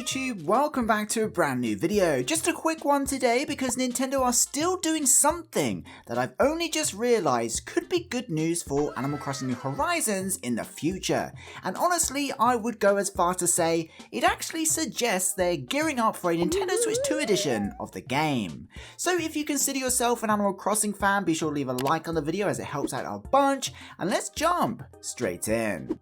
YouTube, welcome back to a brand new video. Just a quick one today because Nintendo are still doing something that I've only just realised could be good news for Animal Crossing New Horizons in the future. And honestly, I would go as far to say it actually suggests they're gearing up for a Nintendo Switch 2 edition of the game. So if you consider yourself an Animal Crossing fan, be sure to leave a like on the video as it helps out a bunch, and let's jump straight in.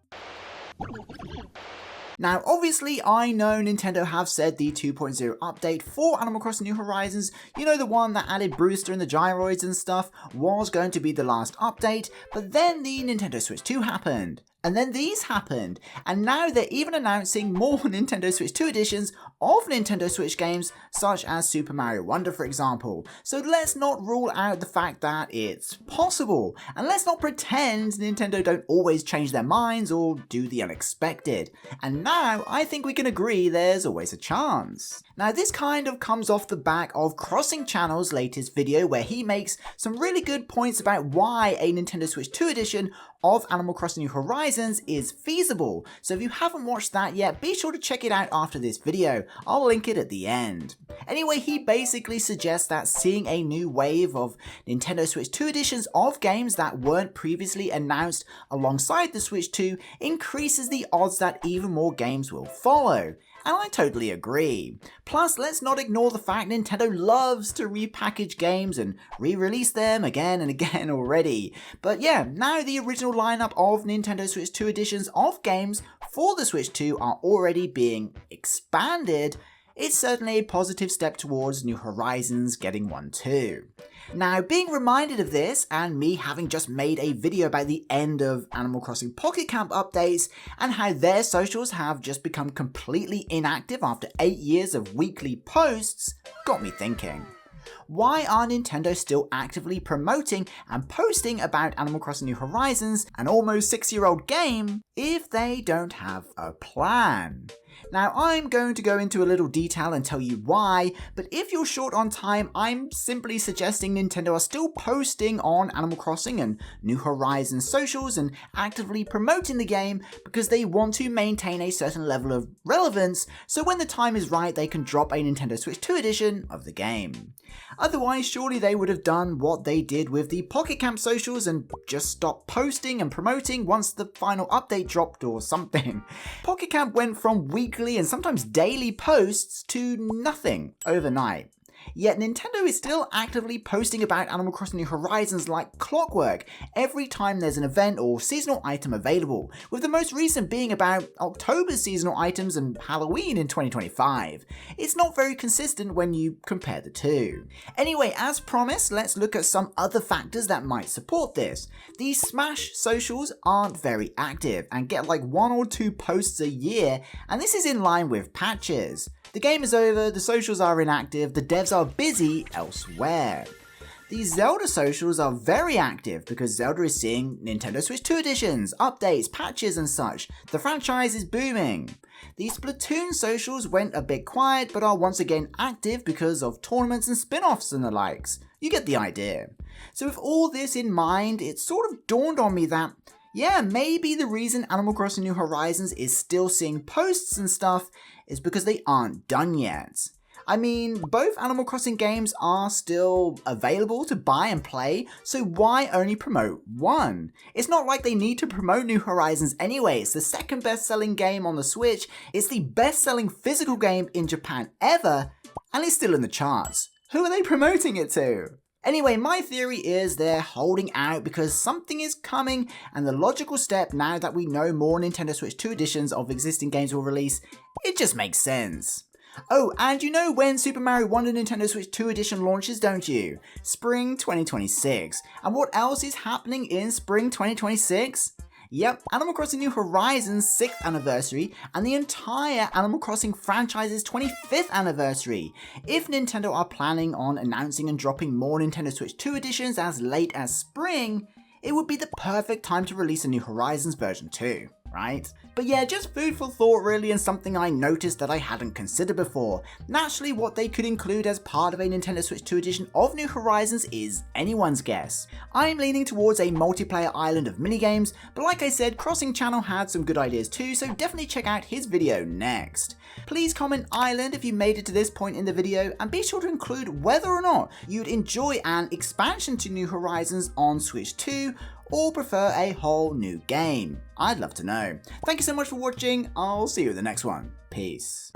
Now obviously I know Nintendo have said the 2.0 update for Animal Crossing New Horizons, you know, the one that added Brewster and the gyroids and stuff, was going to be the last update, but then the Nintendo Switch 2 happened. And then these happened, and now they're even announcing more Nintendo Switch 2 editions of Nintendo Switch games, such as Super Mario Wonder for example. So let's not rule out the fact that it's possible, and let's not pretend Nintendo don't always change their minds or do the unexpected. And now I think we can agree there's always a chance. Now this kind of comes off the back of Crossing Channel's latest video where he makes some really good points about why a Nintendo Switch 2 edition of Animal Crossing New Horizons is feasible. So if you haven't watched that yet, be sure to check it out after this video. I'll link it at the end. Anyway, he basically suggests that seeing a new wave of Nintendo Switch 2 editions of games that weren't previously announced alongside the Switch 2 increases the odds that even more games will follow. And I totally agree. Plus, let's not ignore the fact Nintendo loves to repackage games and re-release them again and again already. But yeah, now the original lineup of Nintendo Switch 2 editions of games for the Switch 2 are already being expanded. It's certainly a positive step towards New Horizons getting one too. Now, being reminded of this, and me having just made a video about the end of Animal Crossing Pocket Camp updates, and how their socials have just become completely inactive after 8 years of weekly posts, got me thinking. Why are Nintendo still actively promoting and posting about Animal Crossing New Horizons, an almost 6-year-old game, if they don't have a plan? Now I'm going to go into a little detail and tell you why, but if you're short on time, I'm simply suggesting Nintendo are still posting on Animal Crossing and New Horizons socials and actively promoting the game because they want to maintain a certain level of relevance, so when the time is right they can drop a Nintendo Switch 2 edition of the game. Otherwise, surely they would have done what they did with the Pocket Camp socials and just stopped posting and promoting once the final update dropped or something. Pocket Camp went from weekly and sometimes daily posts to nothing overnight. Yet Nintendo is still actively posting about Animal Crossing New Horizons like clockwork every time there's an event or seasonal item available, with the most recent being about October's seasonal items and Halloween in 2025. It's not very consistent when you compare the two. Anyway, as promised, let's look at some other factors that might support this. These Smash socials aren't very active and get like 1 or 2 posts a year, and this is in line with patches. The game is over, the socials are inactive, the devs are busy elsewhere. These Zelda socials are very active because Zelda is seeing Nintendo Switch 2 editions, updates, patches and such. The franchise is booming. These Splatoon socials went a bit quiet but are once again active because of tournaments and spin-offs and the likes. You get the idea. So with all this in mind, it sort of dawned on me that yeah, maybe the reason Animal Crossing New Horizons is still seeing posts and stuff is because they aren't done yet. I mean, both Animal Crossing games are still available to buy and play, so why only promote one? It's not like they need to promote New Horizons anyway. It's the second best-selling game on the Switch, it's the best-selling physical game in Japan ever, and it's still in the charts. Who are they promoting it to? Anyway, my theory is they're holding out because something is coming, and the logical step now that we know more Nintendo Switch 2 editions of existing games will release, it just makes sense. Oh, and you know when Super Mario Wonder Nintendo Switch 2 edition launches, don't you? Spring 2026. And what else is happening in spring 2026? Yep, Animal Crossing New Horizons' 6th anniversary and the entire Animal Crossing franchise's 25th anniversary. If Nintendo are planning on announcing and dropping more Nintendo Switch 2 editions as late as spring, it would be the perfect time to release a New Horizons version 2. right? But yeah, just food for thought really, and something I noticed that I hadn't considered before. Naturally, what they could include as part of a Nintendo Switch 2 edition of New Horizons is anyone's guess. I'm leaning towards a multiplayer island of minigames, but like I said, Crossing Channel had some good ideas too, so definitely check out his video next. Please comment island if you made it to this point in the video, and be sure to include whether or not you'd enjoy an expansion to New Horizons on Switch 2, or prefer a whole new game. I'd love to know. Thank you so much for watching, I'll see you in the next one. Peace.